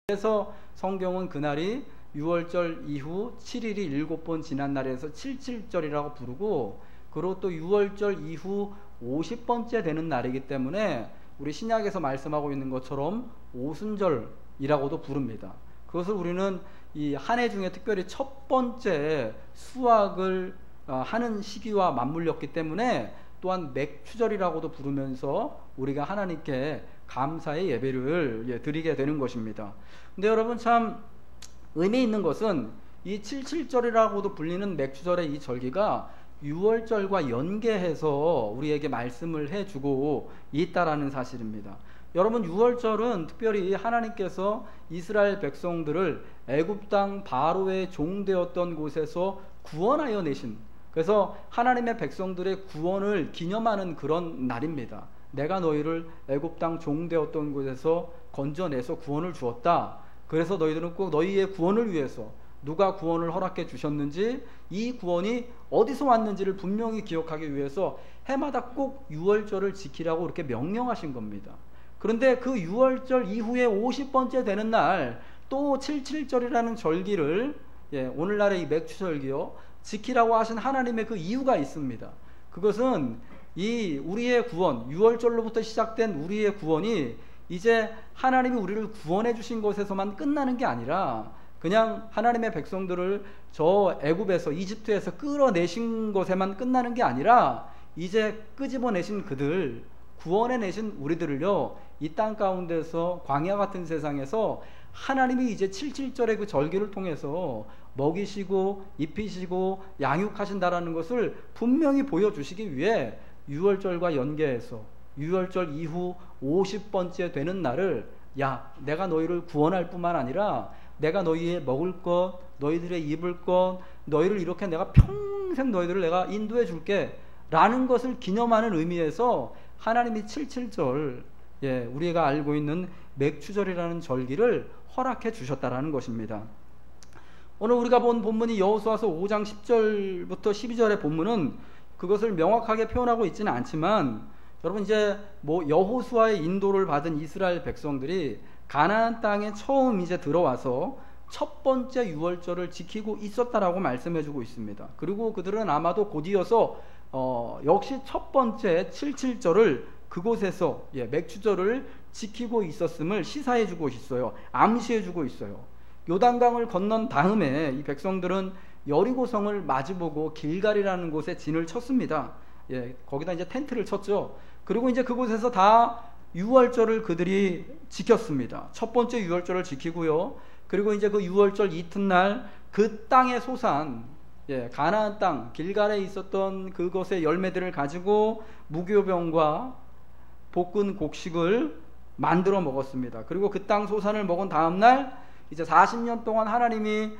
그래서 성경은 그날이 6월절 이후 7일이 7번 지난 날에서 77절이라고 부르고, 그리고 또 6월절 이후 50번째 되는 날이기 때문에 우리 신약에서 말씀하고 있는 것처럼 오순절이라고도 부릅니다. 그것을 우리는 이 한 해 중에 특별히 첫 번째 수확을 하는 시기와 맞물렸기 때문에 또한 맥추절이라고도 부르면서 우리가 하나님께 감사의 예배를 드리게 되는 것입니다. 근데 여러분, 참 의미 있는 것은 이 77절이라고도 불리는 맥추절의 이 절기가 6월절과 연계해서 우리에게 말씀을 해주고 있다라는 사실입니다. 여러분, 6월절은 특별히 하나님께서 이스라엘 백성들을 애굽 땅 바로의 종되었던 곳에서 구원하여 내신, 그래서 하나님의 백성들의 구원을 기념하는 그런 날입니다. 내가 너희를 애굽 땅 종되었던 곳에서 건져내서 구원을 주었다. 그래서 너희들은 꼭 너희의 구원을 위해서 누가 구원을 허락해 주셨는지, 이 구원이 어디서 왔는지를 분명히 기억하기 위해서 해마다 꼭 6월절을 지키라고 이렇게 명령하신 겁니다. 그런데 그 6월절 이후에 50번째 되는 날 또 77절이라는 절기를, 오늘날의 이 맥추절기요, 지키라고 하신 하나님의 그 이유가 있습니다. 그것은 이 우리의 구원, 6월절로부터 시작된 우리의 구원이 이제 하나님이 우리를 구원해 주신 것에서만 끝나는 게 아니라, 그냥 하나님의 백성들을 저 애굽에서, 이집트에서 끌어내신 것에만 끝나는 게 아니라, 이제 끄집어내신 그들, 구원해 내신 우리들을요, 이 땅 가운데서 광야 같은 세상에서 하나님이 이제 77절의 그 절기를 통해서 먹이시고 입히시고 양육하신다라는 것을 분명히 보여주시기 위해 6월절과 연계해서 6월절 이후 50번째 되는 날을, 야, 내가 너희를 구원할 뿐만 아니라 내가 너희의 먹을 것, 너희들의 입을 것, 너희를 이렇게 내가 평생 너희들을 내가 인도해 줄게 라는 것을 기념하는 의미에서 하나님이 77절, 우리가 알고 있는 맥추절이라는 절기를 허락해 주셨다라는 것입니다. 오늘 우리가 본 본문이 여호수아서 5장 10절부터 12절의 본문은 그것을 명확하게 표현하고 있지는 않지만, 여러분, 이제 여호수아의 인도를 받은 이스라엘 백성들이 가나안 땅에 처음 이제 들어와서 첫 번째 6월절을 지키고 있었다라고 말씀해주고 있습니다. 그리고 그들은 아마도 곧이어서 역시 첫 번째 77절을 그곳에서, 맥추절을 지키고 있었음을 시사해주고 있어요. 암시해주고 있어요. 요단강을 건넌 다음에 이 백성들은 여리고성을 마주보고 길갈이라는 곳에 진을 쳤습니다. 거기다 이제 텐트를 쳤죠. 그리고 이제 그곳에서 다 6월절을 그들이 지켰습니다. 첫 번째 6월절을 지키고요. 그리고 이제 그 6월절 이튿날 그 땅의 소산, 가나안 땅 길갈에 있었던 그것의 열매들을 가지고 무교병과 볶은 곡식을 만들어 먹었습니다. 그리고 그 땅 소산을 먹은 다음날 이제 40년 동안 하나님이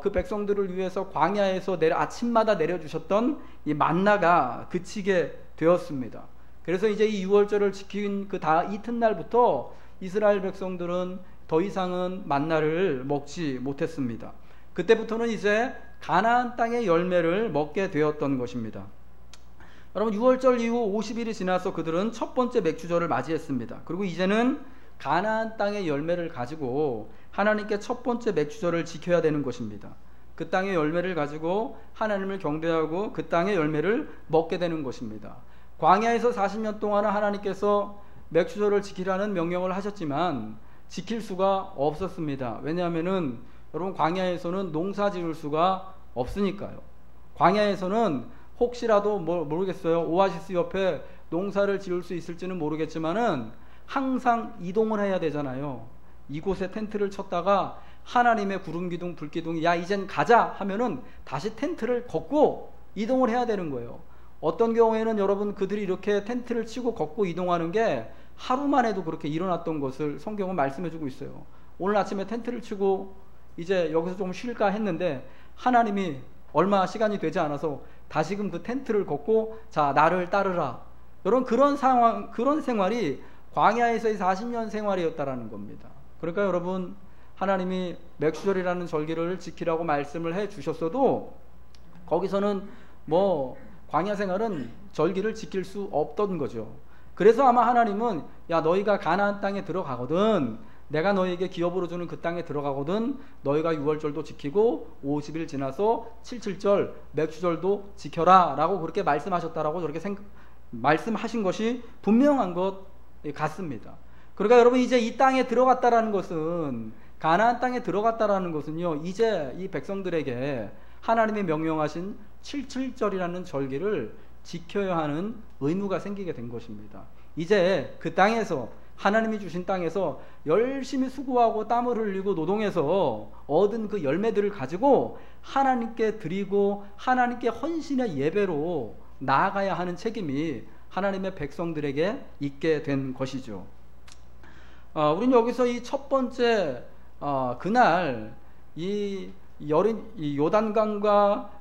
그 백성들을 위해서 광야에서 아침마다 내려주셨던 이 만나가 그치게 되었습니다. 그래서 이제 이 6월절을 지킨 그 이튿날부터 이스라엘 백성들은 더 이상은 만나를 먹지 못했습니다. 그때부터는 이제 가나안 땅의 열매를 먹게 되었던 것입니다. 여러분, 6월절 이후 50일이 지나서 그들은 첫 번째 맥추절을 맞이했습니다. 그리고 이제는 가나안 땅의 열매를 가지고 하나님께 첫 번째 맥추절을 지켜야 되는 것입니다. 그 땅의 열매를 가지고 하나님을 경배하고 그 땅의 열매를 먹게 되는 것입니다. 광야에서 40년 동안은 하나님께서 맥추절을 지키라는 명령을 하셨지만 지킬 수가 없었습니다. 왜냐하면은 여러분, 광야에서는 농사 지을 수가 없으니까요. 광야에서는 혹시라도 모르겠어요, 오아시스 옆에 농사를 지을 수 있을지는 모르겠지만은 항상 이동을 해야 되잖아요. 이곳에 텐트를 쳤다가 하나님의 구름기둥 불기둥이 야 이젠 가자 하면은 다시 텐트를 걷고 이동을 해야 되는 거예요. 어떤 경우에는 여러분, 그들이 이렇게 텐트를 치고 걷고 이동하는 게 하루만 해도 그렇게 일어났던 것을 성경은 말씀해주고 있어요. 오늘 아침에 텐트를 치고 이제 여기서 좀 쉴까 했는데 하나님이 얼마 시간이 되지 않아서 다시금 그 텐트를 걷고 자, 나를 따르라. 여러분, 그런 상황, 그런 생활이 광야에서의 40년 생활이었다라는 겁니다. 그러니까 여러분, 하나님이 맥추절이라는 절기를 지키라고 말씀을 해 주셨어도 거기서는 광야 생활은 절기를 지킬 수 없던 거죠. 그래서 아마 하나님은 야, 너희가 가나안 땅에 들어가거든 내가 너희에게 기업으로 주는 그 땅에 들어가거든 너희가 유월절도 지키고 50일 지나서 77절 맥주절도 지켜라 라고 그렇게 말씀하셨다라고 저렇게 말씀하신 것이 분명한 것 같습니다. 그러니까 여러분 이제 이 땅에 들어갔다라는 것은, 가나안 땅에 들어갔다라는 것은요, 이제 이 백성들에게 하나님이 명령하신 77절이라는 절기를 지켜야 하는 의무가 생기게 된 것입니다. 이제 그 땅에서, 하나님이 주신 땅에서 열심히 수고하고 땀을 흘리고 노동해서 얻은 그 열매들을 가지고 하나님께 드리고 하나님께 헌신의 예배로 나아가야 하는 책임이 하나님의 백성들에게 있게 된 것이죠. 우리는 여기서 이 첫 번째 그날 이 요단강과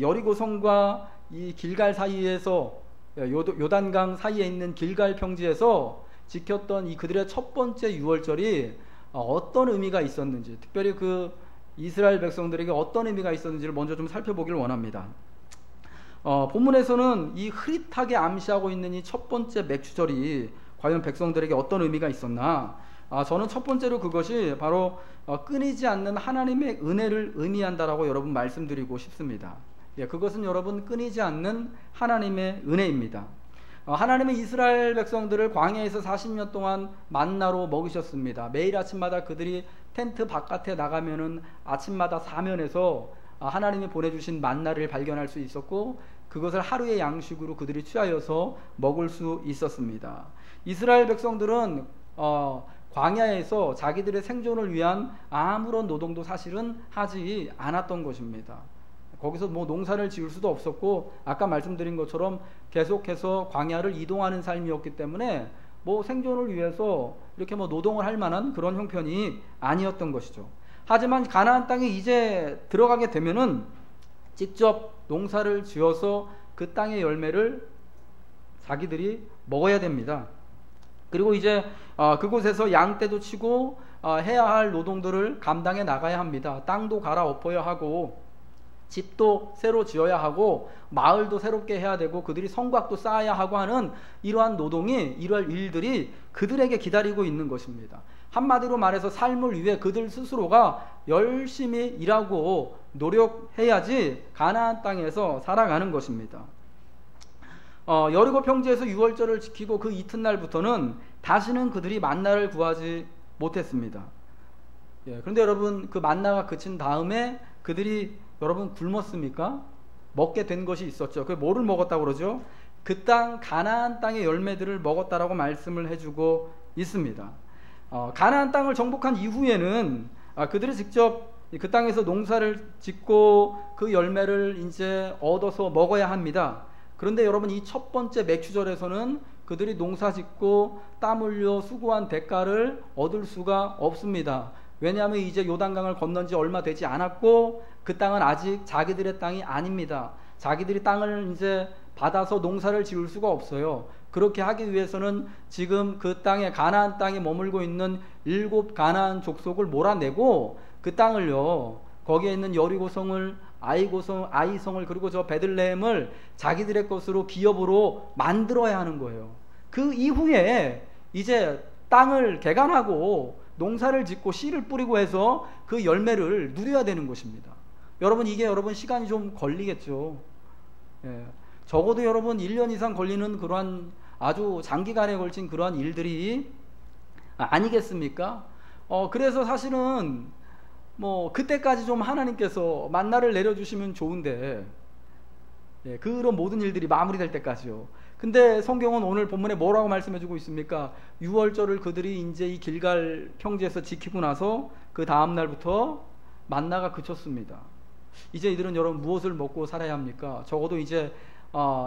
여리고성과 이 길갈 사이에서, 요단강 사이에 있는 길갈 평지에서 지켰던 이 그들의 첫 번째 유월절이 어떤 의미가 있었는지, 특별히 그 이스라엘 백성들에게 어떤 의미가 있었는지를 먼저 좀 살펴보기를 원합니다. 본문에서는 이 흐릿하게 암시하고 있는 이 첫 번째 맥주절이 과연 백성들에게 어떤 의미가 있었나? 저는 첫 번째로 그것이 바로 끊이지 않는 하나님의 은혜를 의미한다라고 여러분 말씀드리고 싶습니다. 그것은 여러분 끊이지 않는 하나님의 은혜입니다. 하나님은 이스라엘 백성들을 광야에서 40년 동안 만나로 먹이셨습니다. 매일 아침마다 그들이 텐트 바깥에 나가면은 아침마다 사면에서 하나님이 보내주신 만나를 발견할 수 있었고, 그것을 하루의 양식으로 그들이 취하여서 먹을 수 있었습니다. 이스라엘 백성들은 광야에서 자기들의 생존을 위한 아무런 노동도 사실은 하지 않았던 것입니다. 거기서 뭐 농사를 지을 수도 없었고, 아까 말씀드린 것처럼 계속해서 광야를 이동하는 삶이었기 때문에 뭐 생존을 위해서 이렇게 뭐 노동을 할 만한 그런 형편이 아니었던 것이죠. 하지만 가나안 땅에 이제 들어가게 되면은 직접 농사를 지어서 그 땅의 열매를 자기들이 먹어야 됩니다. 그리고 이제 그곳에서 양떼도 치고 해야 할 노동들을 감당해 나가야 합니다. 땅도 갈아엎어야 하고, 집도 새로 지어야 하고, 마을도 새롭게 해야 되고, 그들이 성곽도 쌓아야 하고 하는 이러한 노동이, 이러한 일들이 그들에게 기다리고 있는 것입니다. 한마디로 말해서 삶을 위해 그들 스스로가 열심히 일하고 노력해야지 가나안 땅에서 살아가는 것입니다. 여리고 평지에서 유월절을 지키고 그 이튿날부터는 다시는 그들이 만나를 구하지 못했습니다. 그런데 여러분, 그 만나가 그친 다음에 그들이 여러분 굶었습니까? 먹게 된 것이 있었죠. 그게 뭐를 먹었다고 그러죠? 그 땅 가나안 땅의 열매들을 먹었다라고 말씀을 해주고 있습니다. 가나안 땅을 정복한 이후에는 그들이 직접 그 땅에서 농사를 짓고 그 열매를 이제 얻어서 먹어야 합니다. 그런데 여러분, 이 첫 번째 맥주절에서는 그들이 농사 짓고 땀 흘려 수고한 대가를 얻을 수가 없습니다. 왜냐하면 이제 요단강을 건넌 지 얼마 되지 않았고, 그 땅은 아직 자기들의 땅이 아닙니다. 자기들이 땅을 이제 받아서 농사를 지을 수가 없어요. 그렇게 하기 위해서는 지금 그 땅에, 가나안 땅에 머물고 있는 7 가나안 족속을 몰아내고 그 땅을요, 거기에 있는 여리고성을, 아이성을, 그리고 저 베들레헴을 자기들의 것으로 기업으로 만들어야 하는 거예요. 그 이후에 이제 땅을 개간하고 농사를 짓고 씨를 뿌리고 해서 그 열매를 누려야 되는 것입니다. 여러분, 이게 여러분 시간이 좀 걸리겠죠. 적어도 여러분 1년 이상 걸리는 그러한 아주 장기간에 걸친 그러한 일들이 아니겠습니까? 그래서 사실은 뭐 그때까지 좀 하나님께서 만나를 내려주시면 좋은데, 그런 모든 일들이 마무리될 때까지요. 근데 성경은 오늘 본문에 뭐라고 말씀해주고 있습니까? 유월절을 그들이 이제 이 길갈 평지에서 지키고 나서 그 다음 날부터 만나가 그쳤습니다. 이제 이들은 여러분 무엇을 먹고 살아야 합니까? 적어도 이제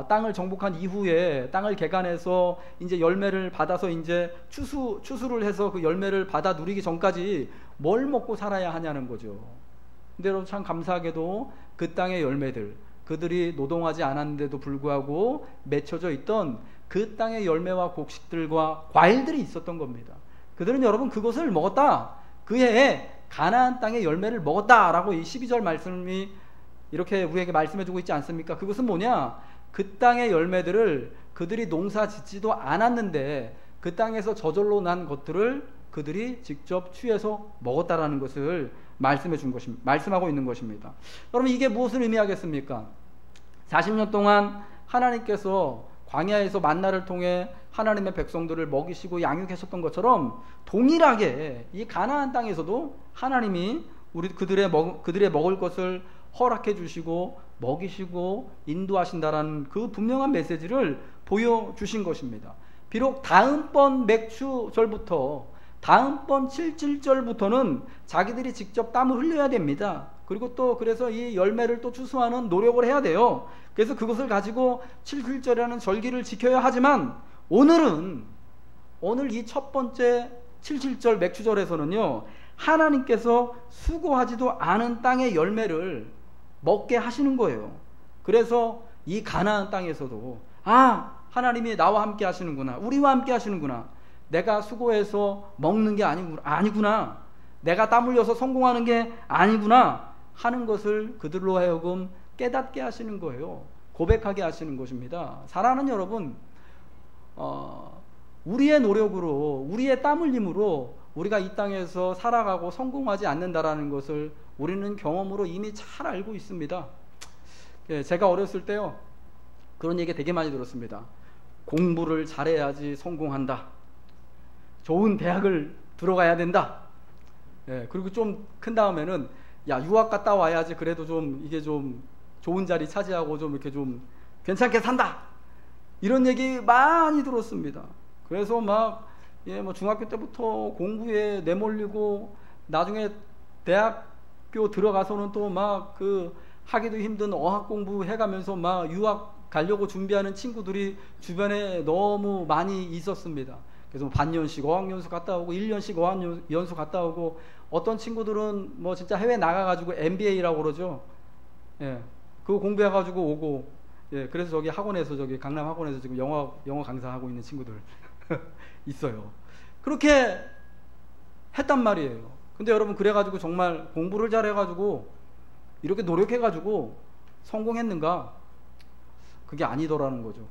땅을 정복한 이후에 땅을 개간해서 이제 열매를 받아서 이제 추수를 해서 그 열매를 받아 누리기 전까지 뭘 먹고 살아야 하냐는 거죠. 근데 여러분, 참 감사하게도 그 땅의 열매들, 그들이 노동하지 않았는데도 불구하고 맺혀져 있던 그 땅의 열매와 곡식들과 과일들이 있었던 겁니다. 그들은 여러분 그것을 먹었다. 그 해에 가나안 땅의 열매를 먹었다라고 이 12절 말씀이 이렇게 우리에게 말씀해주고 있지 않습니까? 그것은 뭐냐? 그 땅의 열매들을 그들이 농사 짓지도 않았는데 그 땅에서 저절로 난 것들을 그들이 직접 취해서 먹었다라는 것을 말씀하고 있는 것입니다. 여러분, 이게 무엇을 의미하겠습니까? 40년 동안 하나님께서 광야에서 만나를 통해 하나님의 백성들을 먹이시고 양육하셨던 것처럼 동일하게 이 가나안 땅에서도 하나님이 그들의 먹을 것을 허락해 주시고 먹이시고 인도하신다라는 그 분명한 메시지를 보여주신 것입니다. 비록 다음번 맥추절부터 다음번 77절부터는 자기들이 직접 땀을 흘려야 됩니다. 그리고 또 그래서 이 열매를 또 추수하는 노력을 해야 돼요. 그래서 그것을 가지고 77절이라는 절기를 지켜야 하지만 오늘 이 첫 번째 77절 맥추절에서는요, 하나님께서 수고하지도 않은 땅의 열매를 먹게 하시는 거예요. 그래서 이 가나안 땅에서도 하나님이 나와 함께 하시는구나, 우리와 함께 하시는구나, 내가 수고해서 먹는 게 아니구나, 내가 땀 흘려서 성공하는 게 아니구나 하는 것을 그들로 하여금 깨닫게 하시는 거예요. 고백하게 하시는 것입니다. 사랑하는 여러분, 우리의 노력으로, 우리의 땀 흘림으로 우리가 이 땅에서 살아가고 성공하지 않는다라는 것을 우리는 경험으로 이미 잘 알고 있습니다. 제가 어렸을 때요, 그런 얘기 되게 많이 들었습니다. 공부를 잘해야지 성공한다, 좋은 대학을 들어가야 된다, 그리고 좀 큰 다음에는 유학 갔다 와야지 그래도 좀 이게 좀 좋은 자리 차지하고 좀 이렇게 좀 괜찮게 산다, 이런 얘기 많이 들었습니다. 그래서 막 중학교 때부터 공부에 내몰리고 나중에 대학교 들어가서는 또 막 하기도 힘든 어학 공부 해가면서 막 유학 가려고 준비하는 친구들이 주변에 너무 많이 있었습니다. 그래서 반년씩 어학연수 갔다 오고 1년씩 어학연수 갔다 오고, 어떤 친구들은 진짜 해외 나가가지고 MBA라고 그러죠. 그거 공부해가지고 오고, 그래서 저기 학원에서, 저기 강남 학원에서 지금 영어 강사하고 있는 친구들 있어요. 그렇게 했단 말이에요. 근데 여러분, 그래가지고 정말 공부를 잘해가지고 이렇게 노력해가지고 성공했는가? 그게 아니더라는 거죠.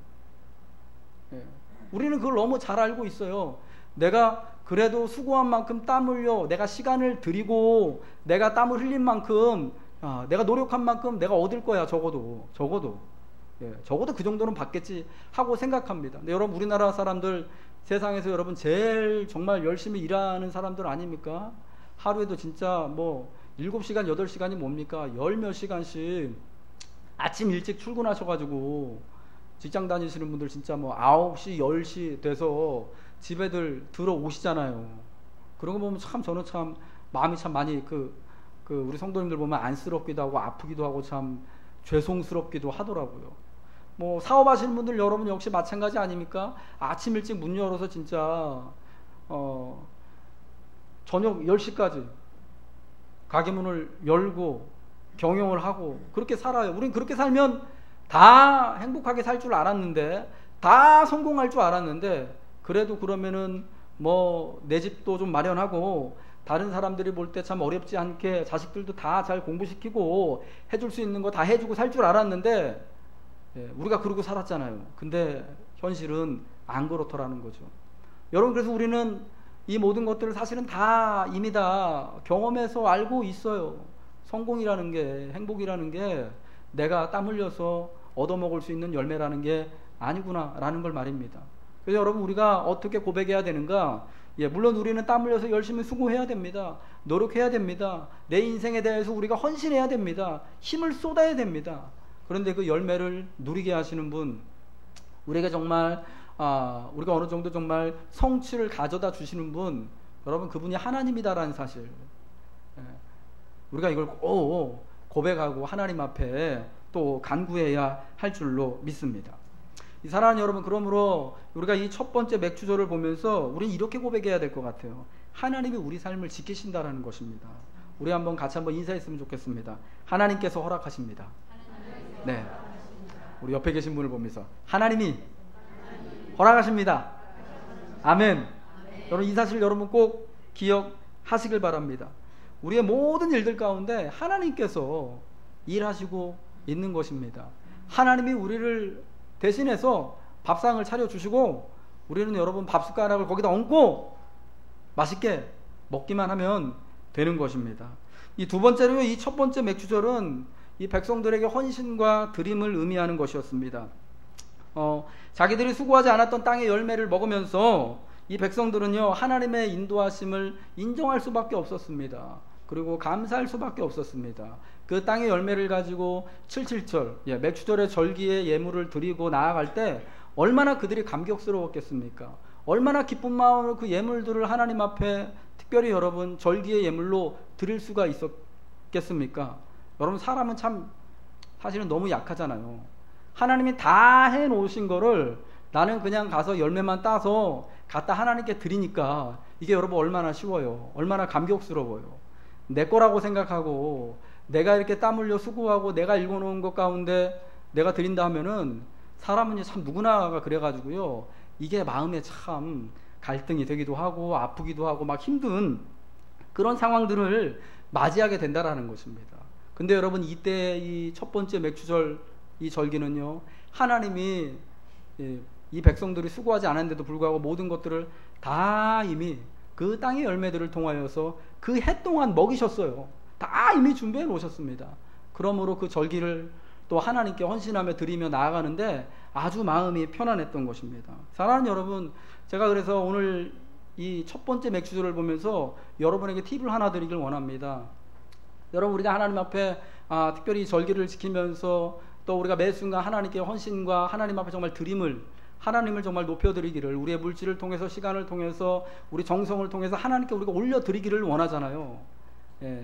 우리는 그걸 너무 잘 알고 있어요. 내가 그래도 수고한 만큼 땀 흘려, 내가 시간을 들이고 내가 땀을 흘린 만큼, 내가 노력한 만큼 내가 얻을 거야. 적어도 그 정도는 받겠지 하고 생각합니다. 근데 여러분, 우리나라 사람들, 세상에서 여러분 제일 정말 열심히 일하는 사람들 아닙니까? 하루에도 진짜 7시간 8시간이 뭡니까? 10몇 시간씩 아침 일찍 출근하셔가지고 직장 다니시는 분들 진짜 9시 10시 돼서 집에들 들어오시잖아요. 그런 거 보면 참, 저는 참 마음이 참 많이 우리 성도님들 보면 안쓰럽기도 하고 아프기도 하고 참 죄송스럽기도 하더라고요. 사업하시는 분들 여러분 역시 마찬가지 아닙니까? 아침 일찍 문 열어서 진짜 저녁 10시까지 가게 문을 열고 경영을 하고 그렇게 살아요. 우린 그렇게 살면 다 행복하게 살 줄 알았는데, 다 성공할 줄 알았는데, 그래도 그러면은 내 집도 좀 마련하고 다른 사람들이 볼 때 참 어렵지 않게 자식들도 다 잘 공부시키고 해줄 수 있는 거 다 해주고 살 줄 알았는데, 우리가 그러고 살았잖아요. 근데 현실은 안 그렇더라는 거죠. 여러분, 그래서 우리는 이 모든 것들을 사실은 다 이미 다 경험해서 알고 있어요. 성공이라는 게, 행복이라는 게 내가 땀 흘려서 얻어먹을 수 있는 열매라는 게 아니구나 라는 걸 말입니다. 그래서 여러분, 우리가 어떻게 고백해야 되는가? 물론 우리는 땀 흘려서 열심히 수고해야 됩니다. 노력해야 됩니다. 내 인생에 대해서 우리가 헌신해야 됩니다. 힘을 쏟아야 됩니다. 그런데 그 열매를 누리게 하시는 분, 우리에게 정말 우리가 어느 정도 정말 성취를 가져다 주시는 분, 여러분, 그분이 하나님이다라는 사실, 우리가 이걸 꼭 고백하고 하나님 앞에 또 간구해야 할 줄로 믿습니다. 사랑하는 여러분, 그러므로 우리가 이 첫 번째 맥추절을 보면서 우리는 이렇게 고백해야 될 것 같아요. 하나님이 우리 삶을 지키신다라는 것입니다. 우리 같이 한번 인사했으면 좋겠습니다. 하나님께서 허락하십니다. 네, 우리 옆에 계신 분을 보면서 하나님이 허락하십니다. 아멘. 여러분, 이 사실 여러분 꼭 기억하시길 바랍니다. 우리의 모든 일들 가운데 하나님께서 일하시고 있는 것입니다. 하나님이 우리를 대신해서 밥상을 차려주시고, 우리는 여러분 밥 숟가락을 거기다 얹고 맛있게 먹기만 하면 되는 것입니다. 이 두 번째로요, 이 첫 번째 맥주절은 이 백성들에게 헌신과 드림을 의미하는 것이었습니다. 자기들이 수고하지 않았던 땅의 열매를 먹으면서 이 백성들은요, 하나님의 인도하심을 인정할 수밖에 없었습니다. 그리고 감사할 수밖에 없었습니다. 그 땅의 열매를 가지고 77절, 맥주절의 절기의 예물을 드리고 나아갈 때 얼마나 그들이 감격스러웠겠습니까? 얼마나 기쁜 마음으로 그 예물들을 하나님 앞에 특별히 여러분 절기의 예물로 드릴 수가 있었겠습니까? 여러분, 사람은 참 사실은 너무 약하잖아요. 하나님이 다 해놓으신 거를 나는 그냥 가서 열매만 따서 갖다 하나님께 드리니까 이게 여러분 얼마나 쉬워요. 얼마나 감격스러워요. 내 거라고 생각하고 내가 이렇게 땀 흘려 수고하고 내가 읽어놓은 것 가운데 내가 드린다 하면은 사람은 참 누구나가 그래가지고요, 이게 마음에 참 갈등이 되기도 하고 아프기도 하고 막 힘든 그런 상황들을 맞이하게 된다라는 것입니다. 근데 여러분, 이때 이 첫 번째 맥주절 이 절기는요, 하나님이 이 백성들이 수고하지 않았는데도 불구하고 모든 것들을 다 이미 그 땅의 열매들을 통하여서 그 해 동안 먹이셨어요. 다 이미 준비해 놓으셨습니다. 그러므로 그 절기를 또 하나님께 헌신하며 드리며 나아가는데 아주 마음이 편안했던 것입니다. 사랑하는 여러분, 제가 그래서 오늘 이 첫 번째 맥주절을 보면서 여러분에게 팁을 하나 드리길 원합니다. 여러분, 우리가 하나님 앞에 특별히 절기를 지키면서 또 우리가 매 순간 하나님께 헌신과 하나님 앞에 정말 드림을, 하나님을 정말 높여드리기를, 우리의 물질을 통해서, 시간을 통해서, 우리 정성을 통해서 하나님께 우리가 올려드리기를 원하잖아요.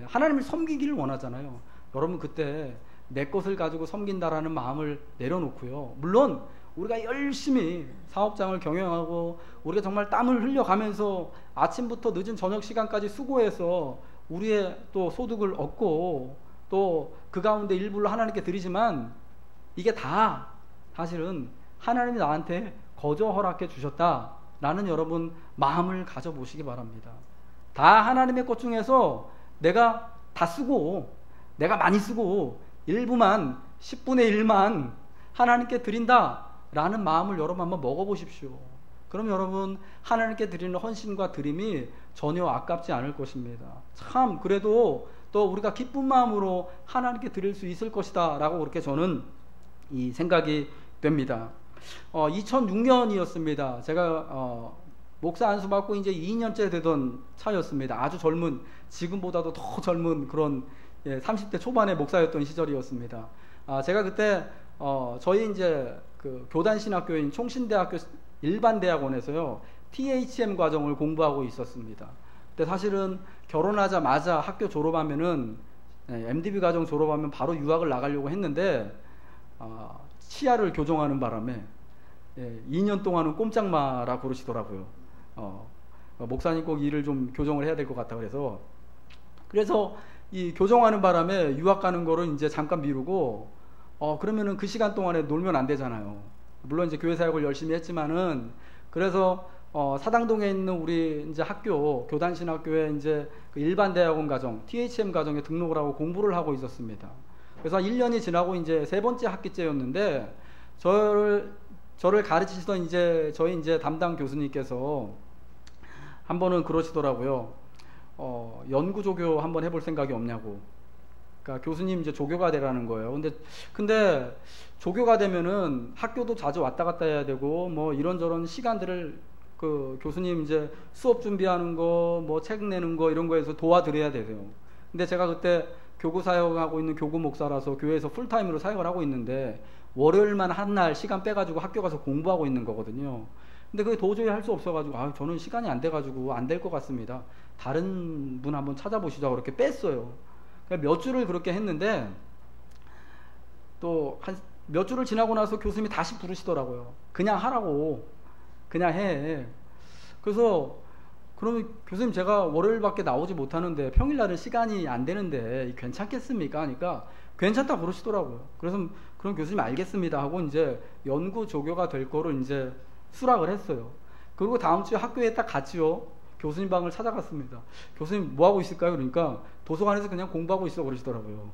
하나님을 섬기기를 원하잖아요. 여러분, 그때 내 것을 가지고 섬긴다라는 마음을 내려놓고요, 물론 우리가 열심히 사업장을 경영하고 우리가 정말 땀을 흘려가면서 아침부터 늦은 저녁 시간까지 수고해서 우리의 또 소득을 얻고 또 그 가운데 일부를 하나님께 드리지만 이게 다 사실은 하나님이 나한테 거저 허락해 주셨다라는 여러분 마음을 가져보시기 바랍니다. 다 하나님의 것 중에서 내가 다 쓰고 내가 많이 쓰고 일부만 10분의 1만 하나님께 드린다라는 마음을 여러분 한번 먹어보십시오. 그럼 여러분, 하나님께 드리는 헌신과 드림이 전혀 아깝지 않을 것입니다. 참 그래도 또 우리가 기쁜 마음으로 하나님께 드릴 수 있을 것이다 라고 그렇게 저는 이 생각이 됩니다. 2006년이었습니다. 제가 목사 안수 받고 이제 2년째 되던 차였습니다. 아주 젊은, 지금보다도 더 젊은 그런 30대 초반의 목사였던 시절이었습니다. 제가 그때 저희 이제 그 교단 신학교인 총신대학교 일반대학원에서요, THM 과정을 공부하고 있었습니다. 근데 사실은 결혼하자마자 학교 졸업하면은 MDB 과정 졸업하면 바로 유학을 나가려고 했는데 치아를 교정하는 바람에 2년 동안은 꼼짝마라 그러시더라고요. 목사님 꼭 일을 좀 교정을 해야 될 것 같다 그래서 이 교정하는 바람에 유학 가는 거를 이제 잠깐 미루고 그러면은 그 시간 동안에 놀면 안 되잖아요. 물론 이제 교회 사역을 열심히 했지만은, 그래서 사당동에 있는 우리 이제 학교, 교단신학교에 이제 그 일반대학원 과정, THM 과정에 등록을 하고 공부를 하고 있었습니다. 그래서 1년이 지나고 이제 세 번째 학기째였는데, 저를 가르치시던 이제 저희 이제 담당 교수님께서 한 번은 그러시더라고요. 연구조교 한번 해볼 생각이 없냐고. 그러니까 교수님 이제 조교가 되라는 거예요. 근데 조교가 되면은 학교도 자주 왔다 갔다 해야 되고 뭐 이런저런 시간들을 그 교수님 이제 수업 준비하는 거, 뭐 책 내는 거 이런 거에서 도와드려야 되세요. 근데 제가 그때 교구 사역하고 있는 교구 목사라서 교회에서 풀타임으로 사역을 하고 있는데 월요일만 한 날 시간 빼가지고 학교 가서 공부하고 있는 거거든요. 근데 그게 도저히 할 수 없어가지고 저는 시간이 안 돼가지고 안 될 것 같습니다. 다른 분 한번 찾아보시자고 그렇게 뺐어요. 몇 주를 그렇게 했는데 또 한 몇 주를 지나고 나서 교수님이 다시 부르시더라고요. 그냥 하라고, 그냥 해. 그래서 그러면 교수님, 제가 월요일밖에 나오지 못하는데 평일날은 시간이 안 되는데 괜찮겠습니까? 하니까 괜찮다 그러시더라고요. 그래서 그럼 교수님 알겠습니다 하고 이제 연구 조교가 될 거를 이제 수락을 했어요. 그리고 다음 주에 학교에 딱 갔지요. 교수님 방을 찾아갔습니다. 교수님 뭐 하고 있을까요? 그러니까 도서관에서 그냥 공부하고 있어 그러시더라고요.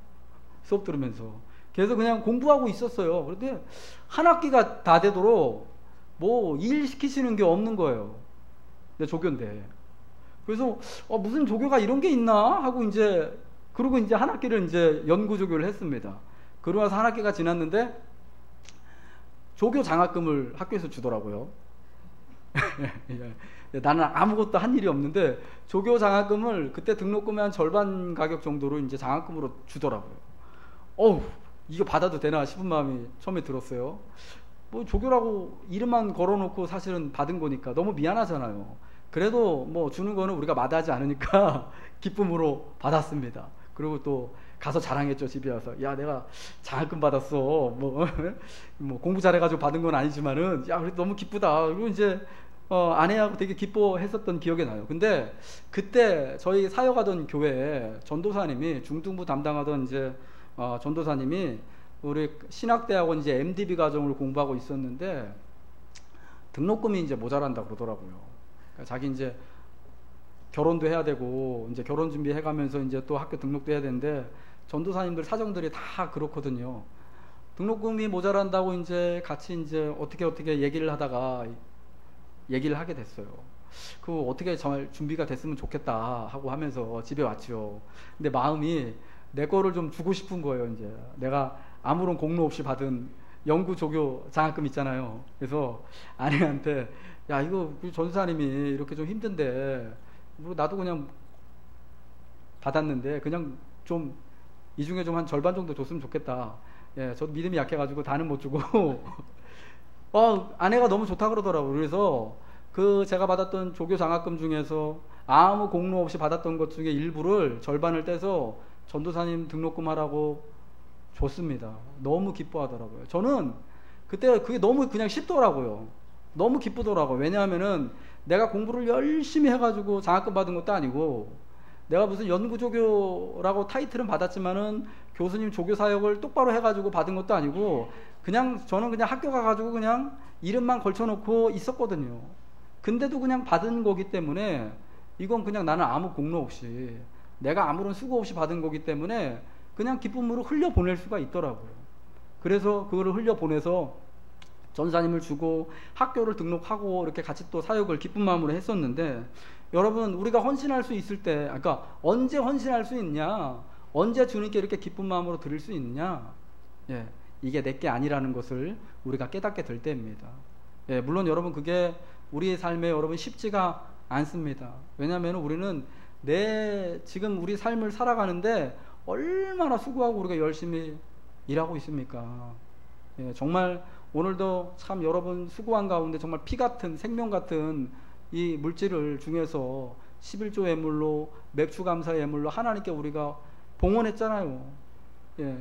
수업 들으면서. 그래서 그냥 공부하고 있었어요. 그런데 한 학기가 다 되도록 뭐 일 시키시는 게 없는 거예요. 근데 조교인데. 그래서 무슨 조교가 이런 게 있나 하고 이제 그러고 이제 한 학기를 이제 연구 조교를 했습니다. 그러고 나서 한 학기가 지났는데 조교 장학금을 학교에서 주더라고요. 나는 아무것도 한 일이 없는데 조교 장학금을 그때 등록금의 한 절반 가격 정도로 이제 장학금으로 주더라고요. 이거 받아도 되나 싶은 마음이 처음에 들었어요. 뭐 조교라고 이름만 걸어놓고 사실은 받은 거니까 너무 미안하잖아요. 그래도 뭐 주는 거는 우리가 마다하지 않으니까 기쁨으로 받았습니다. 그리고 또 가서 자랑했죠. 집에 와서 야 내가 장학금 받았어. 뭐 공부 잘해가지고 받은 건 아니지만은 야 그래도 너무 기쁘다. 그리고 이제 아내하고 되게 기뻐했었던 기억이 나요. 근데 그때 저희 사역하던 교회에 전도사님이 중등부 담당하던 이제 전도사님이 우리 신학대학원 이제 MDB 과정을 공부하고 있었는데 등록금이 이제 모자란다 그러더라고요. 그러니까 자기 이제 결혼도 해야 되고 이제 결혼 준비해가면서 이제 또 학교 등록도 해야 되는데 전도사님들 사정들이 다 그렇거든요. 등록금이 모자란다고 이제 같이 이제 어떻게 얘기를 하다가 얘기를 하게 됐어요. 그 어떻게 잘 준비가 됐으면 좋겠다 하고 하면서 집에 왔죠. 근데 마음이 내 거를 좀 주고 싶은 거예요. 이제 내가 아무런 공로 없이 받은 영구 조교 장학금 있잖아요. 그래서 아내한테 야 이거 전도사님이 이렇게 좀 힘든데 나도 그냥 받았는데 그냥 좀 이 중에 좀 한 절반 정도 줬으면 좋겠다. 예, 저도 믿음이 약해가지고 다는 못 주고 아내가 너무 좋다 그러더라고요. 그래서 그 제가 받았던 조교 장학금 중에서 아무 공로 없이 받았던 것 중에 일부를 절반을 떼서 전도사님 등록금 하라고 줬습니다. 너무 기뻐하더라고요. 저는 그때 그게 너무 그냥 쉽더라고요. 너무 기쁘더라고요. 왜냐하면은 내가 공부를 열심히 해가지고 장학금 받은 것도 아니고 내가 무슨 연구조교라고 타이틀은 받았지만은 교수님 조교 사역을 똑바로 해가지고 받은 것도 아니고 그냥 저는 그냥 학교 가가지고 그냥 이름만 걸쳐놓고 있었거든요. 근데도 그냥 받은 거기 때문에 이건 그냥 나는 아무 공로 없이 내가 아무런 수고 없이 받은 거기 때문에 그냥 기쁨으로 흘려보낼 수가 있더라고요. 그래서 그거를 흘려보내서 전사님을 주고 학교를 등록하고 이렇게 같이 또 사역을 기쁜 마음으로 했었는데 여러분 우리가 헌신할 수 있을 때 그러니까 언제 헌신할 수 있냐, 언제 주님께 이렇게 기쁜 마음으로 드릴 수 있냐, 예, 이게 내게 아니라는 것을 우리가 깨닫게 될 때입니다. 예, 물론 여러분 그게 우리의 삶에 여러분 쉽지가 않습니다. 왜냐하면 우리는 지금 우리 삶을 살아가는데 얼마나 수고하고 우리가 열심히 일하고 있습니까? 예, 정말 오늘도 참 여러분 수고한 가운데 정말 피 같은 생명 같은 이 물질을 중에서 11조 예물로 맥주 감사 예물로 하나님께 우리가 봉헌했잖아요. 예.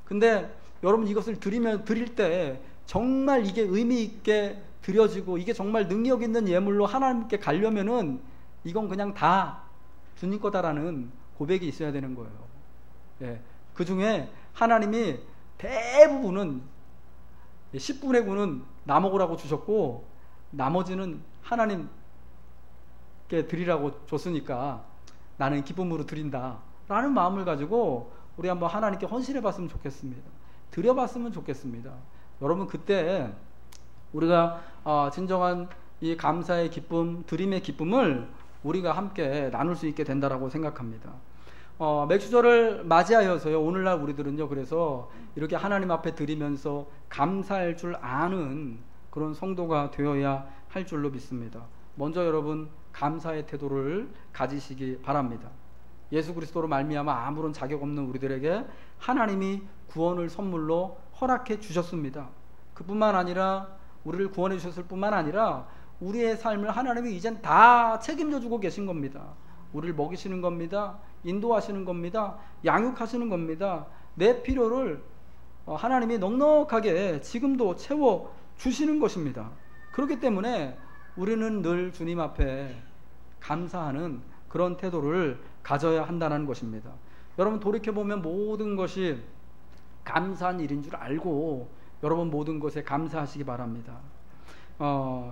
근데 여러분 이것을 드릴 때 정말 이게 의미 있게 드려지고 이게 정말 능력 있는 예물로 하나님께 가려면은 이건 그냥 다 주님 거다라는 고백이 있어야 되는 거예요. 예. 그 중에 하나님이 대부분은 10분의 9는 나 먹으라고 주셨고 나머지는 하나님께 드리라고 줬으니까 나는 기쁨으로 드린다 라는 마음을 가지고 우리 한번 하나님께 헌신해 봤으면 좋겠습니다. 드려 봤으면 좋겠습니다. 여러분 그때 우리가 진정한 이 감사의 기쁨, 드림의 기쁨을 우리가 함께 나눌 수 있게 된다라고 생각합니다. 맥주절을 맞이하여서요, 오늘날 우리들은요, 그래서 이렇게 하나님 앞에 드리면서 감사할 줄 아는 그런 성도가 되어야 할 줄로 믿습니다. 먼저 여러분 감사의 태도를 가지시기 바랍니다. 예수 그리스도로 말미암아 아무런 자격 없는 우리들에게 하나님이 구원을 선물로 허락해 주셨습니다. 그뿐만 아니라 우리를 구원해 주셨을 뿐만 아니라 우리의 삶을 하나님이 이젠 다 책임져 주고 계신 겁니다. 우리를 먹이시는 겁니다. 인도하시는 겁니다. 양육하시는 겁니다. 내 필요를 하나님이 넉넉하게 지금도 채워 주시는 것입니다. 그렇기 때문에 우리는 늘 주님 앞에 감사하는 그런 태도를 가져야 한다는 것입니다. 여러분 돌이켜보면 모든 것이 감사한 일인 줄 알고 여러분 모든 것에 감사하시기 바랍니다.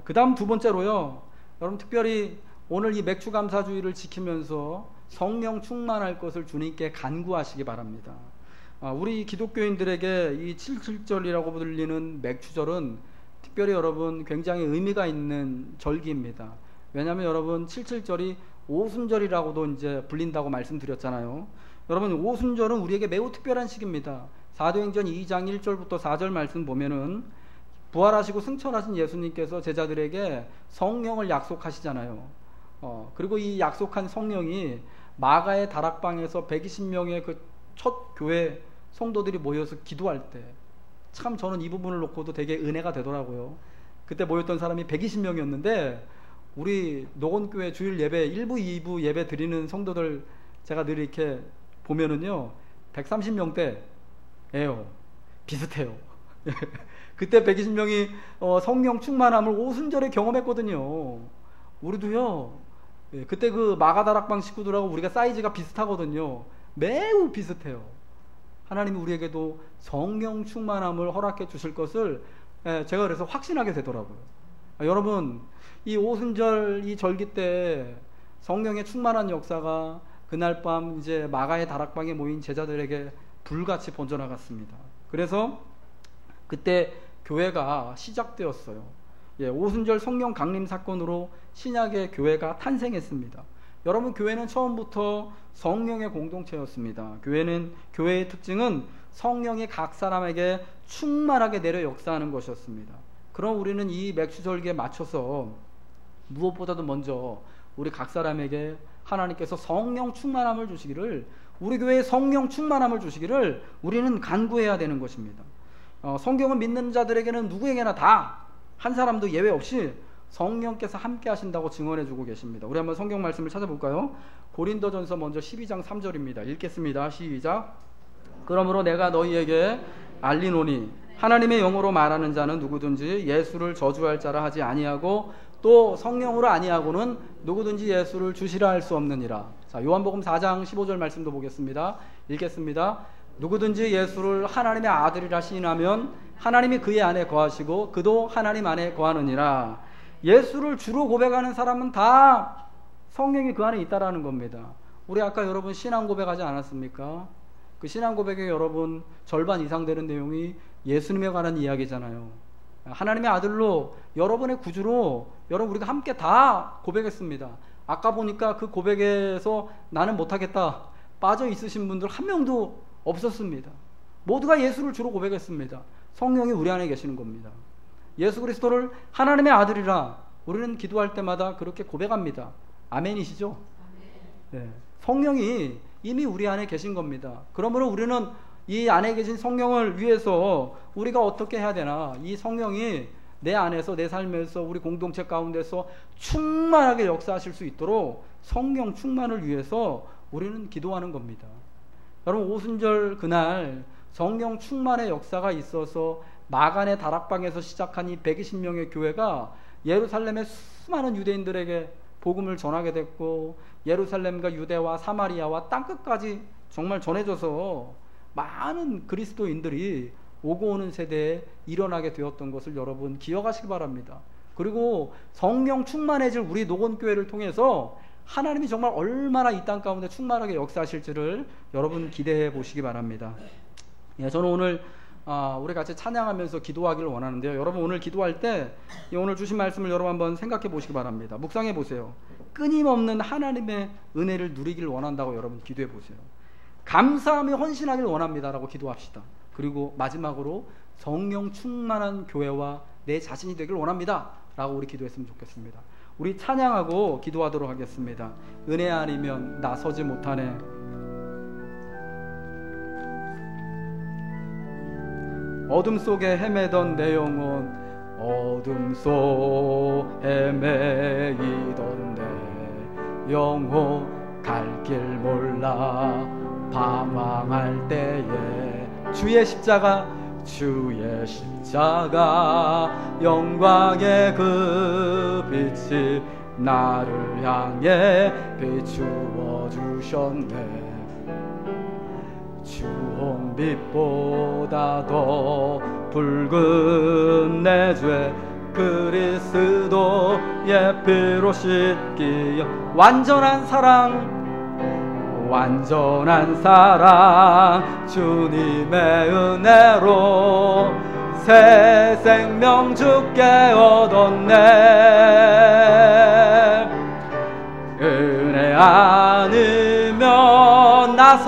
그 다음 두 번째로요, 여러분 특별히 오늘 이 맥주 감사주의를 지키면서 성령 충만할 것을 주님께 간구하시기 바랍니다. 우리 기독교인들에게 이 77절이라고 불리는 맥주절은 특별히 여러분 굉장히 의미가 있는 절기입니다. 왜냐하면 여러분 77절이 오순절이라고도 이제 불린다고 말씀드렸잖아요. 여러분 오순절은 우리에게 매우 특별한 시기입니다. 사도행전 2장 1절부터 4절 말씀 보면은 부활하시고 승천하신 예수님께서 제자들에게 성령을 약속하시잖아요. 그리고 이 약속한 성령이 마가의 다락방에서 120명의 그 첫 교회 성도들이 모여서 기도할 때 참 저는 이 부분을 놓고도 되게 은혜가 되더라고요. 그때 모였던 사람이 120명이었는데 우리 노건교회 주일 예배 1부 2부 예배 드리는 성도들 제가 늘 이렇게 보면은요 130명대예요. 비슷해요. 그때 120명이 성령 충만함을 오순절에 경험했거든요. 우리도요. 그때 그 마가다락방 식구들하고 우리가 사이즈가 비슷하거든요. 매우 비슷해요. 하나님이 우리에게도 성령 충만함을 허락해 주실 것을 제가 그래서 확신하게 되더라고요. 여러분 이 오순절 이 절기 때 성령의 충만한 역사가 그날 밤 이제 마가의 다락방에 모인 제자들에게 불같이 번져나갔습니다. 그래서 그때 교회가 시작되었어요. 오순절 성령 강림 사건으로 신약의 교회가 탄생했습니다. 여러분 교회는 처음부터 성령의 공동체였습니다. 교회의 특징은 성령이 각 사람에게 충만하게 내려 역사하는 것이었습니다. 그럼 우리는 이 맥주절기에 맞춰서 무엇보다도 먼저 우리 각 사람에게 하나님께서 성령 충만함을 주시기를, 우리 교회에 성령 충만함을 주시기를 우리는 간구해야 되는 것입니다. 성경을 믿는 자들에게는 누구에게나 다 한 사람도 예외 없이 성령께서 함께 하신다고 증언해 주고 계십니다. 우리 한번 성경 말씀을 찾아볼까요? 고린도전서 먼저 12장 3절입니다. 읽겠습니다. 시작. 그러므로 내가 너희에게 알리노니 하나님의 영으로 말하는 자는 누구든지 예수를 저주할 자라 하지 아니하고 또 성령으로 아니하고는 누구든지 예수를 주시라 할 수 없느니라. 자, 요한복음 4장 15절 말씀도 보겠습니다. 읽겠습니다. 누구든지 예수를 하나님의 아들이라 시인하면 하나님이 그의 안에 거하시고 그도 하나님 안에 거하느니라. 예수를 주로 고백하는 사람은 다 성령이 그 안에 있다라는 겁니다. 우리 아까 여러분 신앙 고백하지 않았습니까? 그 신앙 고백의 여러분 절반 이상 되는 내용이 예수님에 관한 이야기잖아요. 하나님의 아들로 여러분의 구주로 여러분 우리가 함께 다 고백했습니다. 아까 보니까 그 고백에서 나는 못하겠다 빠져 있으신 분들 한 명도 없었습니다. 모두가 예수를 주로 고백했습니다. 성령이 우리 안에 계시는 겁니다. 예수 그리스도를 하나님의 아들이라 우리는 기도할 때마다 그렇게 고백합니다. 아멘이시죠? 네. 성령이 이미 우리 안에 계신 겁니다. 그러므로 우리는 이 안에 계신 성령을 위해서 우리가 어떻게 해야 되나, 이 성령이 내 안에서 내 삶에서 우리 공동체 가운데서 충만하게 역사하실 수 있도록 성령 충만을 위해서 우리는 기도하는 겁니다. 여러분 오순절 그날 성령 충만의 역사가 있어서 마간의 다락방에서 시작한 이 120명의 교회가 예루살렘의 수많은 유대인들에게 복음을 전하게 됐고 예루살렘과 유대와 사마리아와 땅끝까지 정말 전해져서 많은 그리스도인들이 오고 오는 세대에 일어나게 되었던 것을 여러분 기억하시기 바랍니다. 그리고 성령 충만해질 우리 노건교회를 통해서 하나님이 정말 얼마나 이 땅 가운데 충만하게 역사하실지를 여러분 기대해 보시기 바랍니다. 저는 오늘 우리 같이 찬양하면서 기도하기를 원하는데요. 여러분 오늘 기도할 때 오늘 주신 말씀을 여러분 한번 생각해 보시기 바랍니다. 묵상해 보세요. 끊임없는 하나님의 은혜를 누리기를 원한다고 여러분 기도해 보세요. 감사하며 헌신하기를 원합니다라고 기도합시다. 그리고 마지막으로 성령 충만한 교회와 내 자신이 되기를 원합니다 라고 우리 기도했으면 좋겠습니다. 우리 찬양하고 기도하도록 하겠습니다. 은혜 아니면 나서지 못하네. 어둠 속에 헤매던 내 영혼, 어둠 속 헤매이던 내 영혼, 갈 길 몰라 방황할 때에 주의 십자가 영광의 그 빛이 나를 향해 비추어 주셨네. 주홍빛보다 더 붉은 내 죄 그리스도의 피로 씻기여 완전한 사랑 주님의 은혜로 새 생명 주께 얻었네. 않으면 나서지